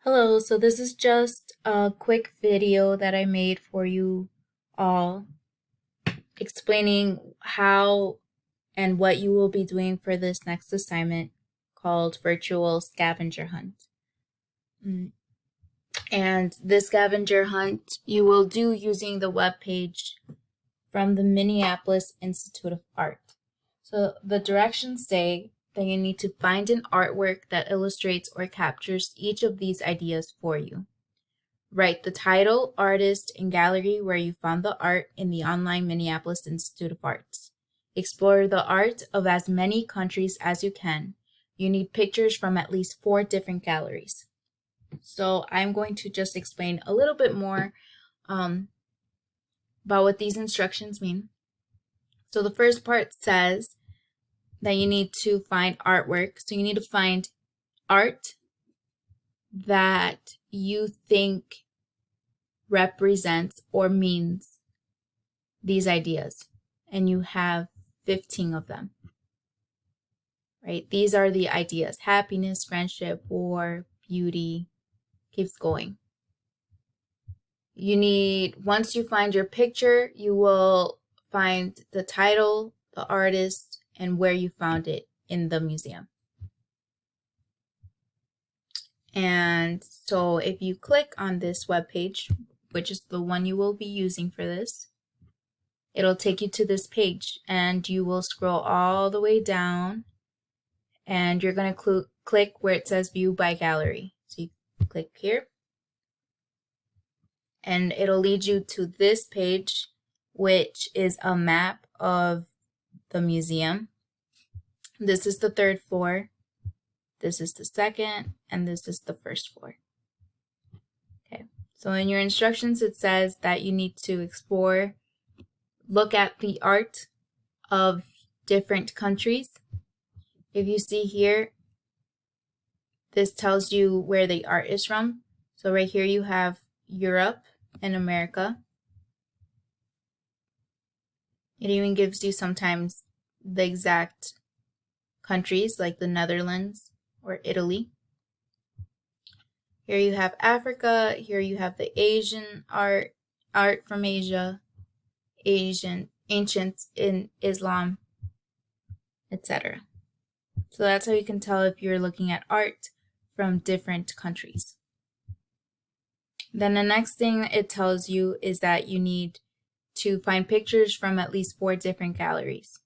Hello, so this is just a quick video that I made for you all explaining how and what you will be doing for this next assignment called Virtual Scavenger Hunt. And this scavenger hunt you will do using the webpage from the Minneapolis Institute of Art. So the directions say that you need to find an artwork that illustrates or captures each of these ideas for you. Write the title, artist, and gallery where you found the art in the online Minneapolis Institute of Arts. Explore the art of as many countries as you can. You need pictures from at least 4 different galleries. So I'm going to just explain a little bit more about what these instructions mean. So the first part says that you need to find artwork. So you need to find art that you think represents or means these ideas, and you have 15 of them, right? These are the ideas: happiness, friendship, war, beauty, keeps going. Once you find your picture, you will find the title, the artist, and where you found it in the museum. And so if you click on this webpage, which is the one you will be using for this, it'll take you to this page, and you will scroll all the way down, and you're going to click where it says View by Gallery. So you click here, and it'll lead you to this page, which is a map of the museum. This is the 3rd floor, this is the 2nd, and this is the 1st floor. Okay, so in your instructions it says that you need to explore, look at the art of different countries. If you see here, this tells you where the art is from. So right here you have Europe and America. It even gives you sometimes the exact countries, like the Netherlands or Italy. Here you have Africa. Here you have the Asian art from Asia, ancient in Islam, etc. So that's how you can tell if you're looking at art from different countries. Then the next thing it tells you is that you need to find pictures from at least 4 different galleries.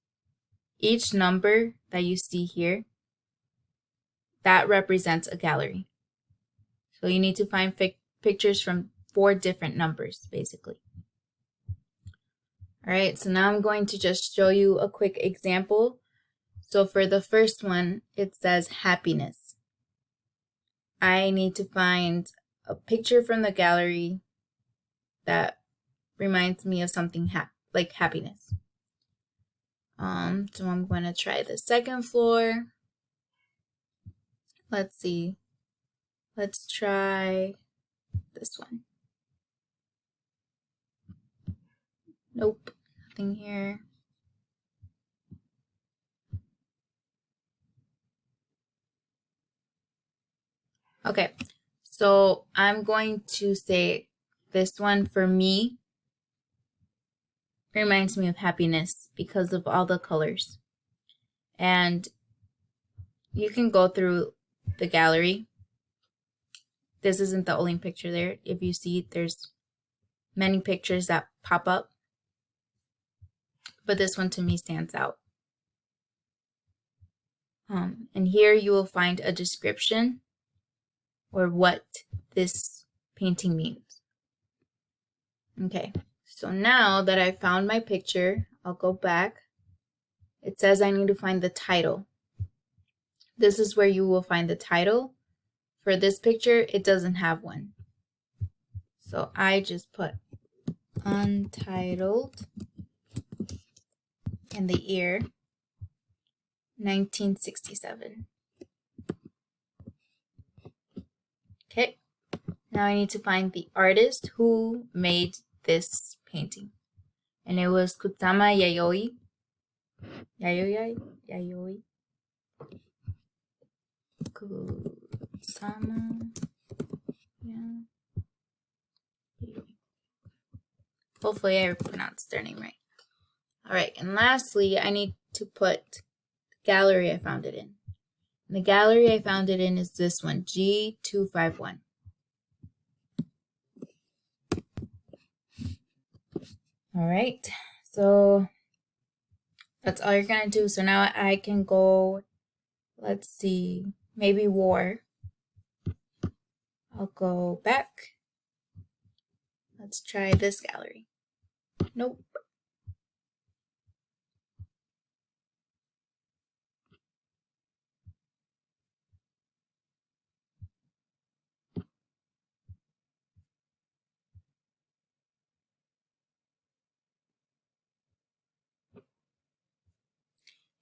Each number that you see here, that represents a gallery. So you need to find pictures from 4 different numbers, basically. All right, so now I'm going to just show you a quick example. So for the first one, it says happiness. I need to find a picture from the gallery that reminds me of something like happiness. So I'm going to try the 2nd floor. Let's see. Let's try this one. Nope, nothing here. Okay, so I'm going to say this one for me reminds me of happiness because of all the colors. And you can go through the gallery. This isn't the only picture there. If you see, there's many pictures that pop up, but this one to me stands out. And here you will find a description or what this painting means. Okay, so now that I found my picture, I'll go back. It says I need to find the title. This is where you will find the title. For this picture, it doesn't have one. So I just put untitled in the year 1967. Okay, now I need to find the artist who made this painting. And it was Kusama Yayoi. Kusama Hopefully I pronounced their name right. Alright, and lastly, I need to put the gallery I found it in. And the gallery I found it in is this one, G251. Alright, so that's all you're going to do. So now I can go, let's see, maybe war. I'll go back. Let's try this gallery. Nope.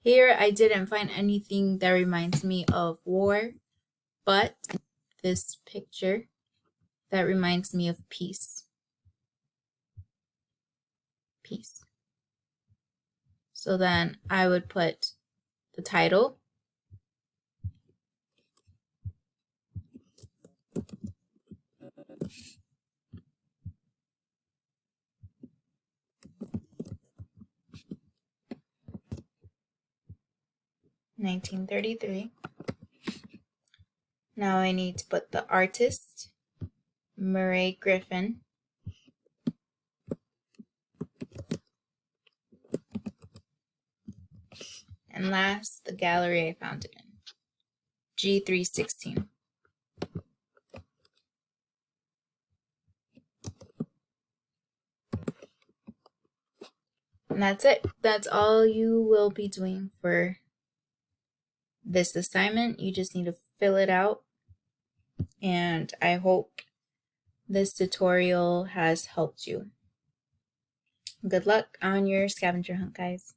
Here I didn't find anything that reminds me of war, but this picture that reminds me of peace. Peace. So then I would put the title. "1933. Now I need to put the artist, Murray Griffin. And last, the gallery I found it in, G316. And that's it. That's all you will be doing for this assignment. You just need to fill it out. And I hope this tutorial has helped you. Good luck on your scavenger hunt, guys.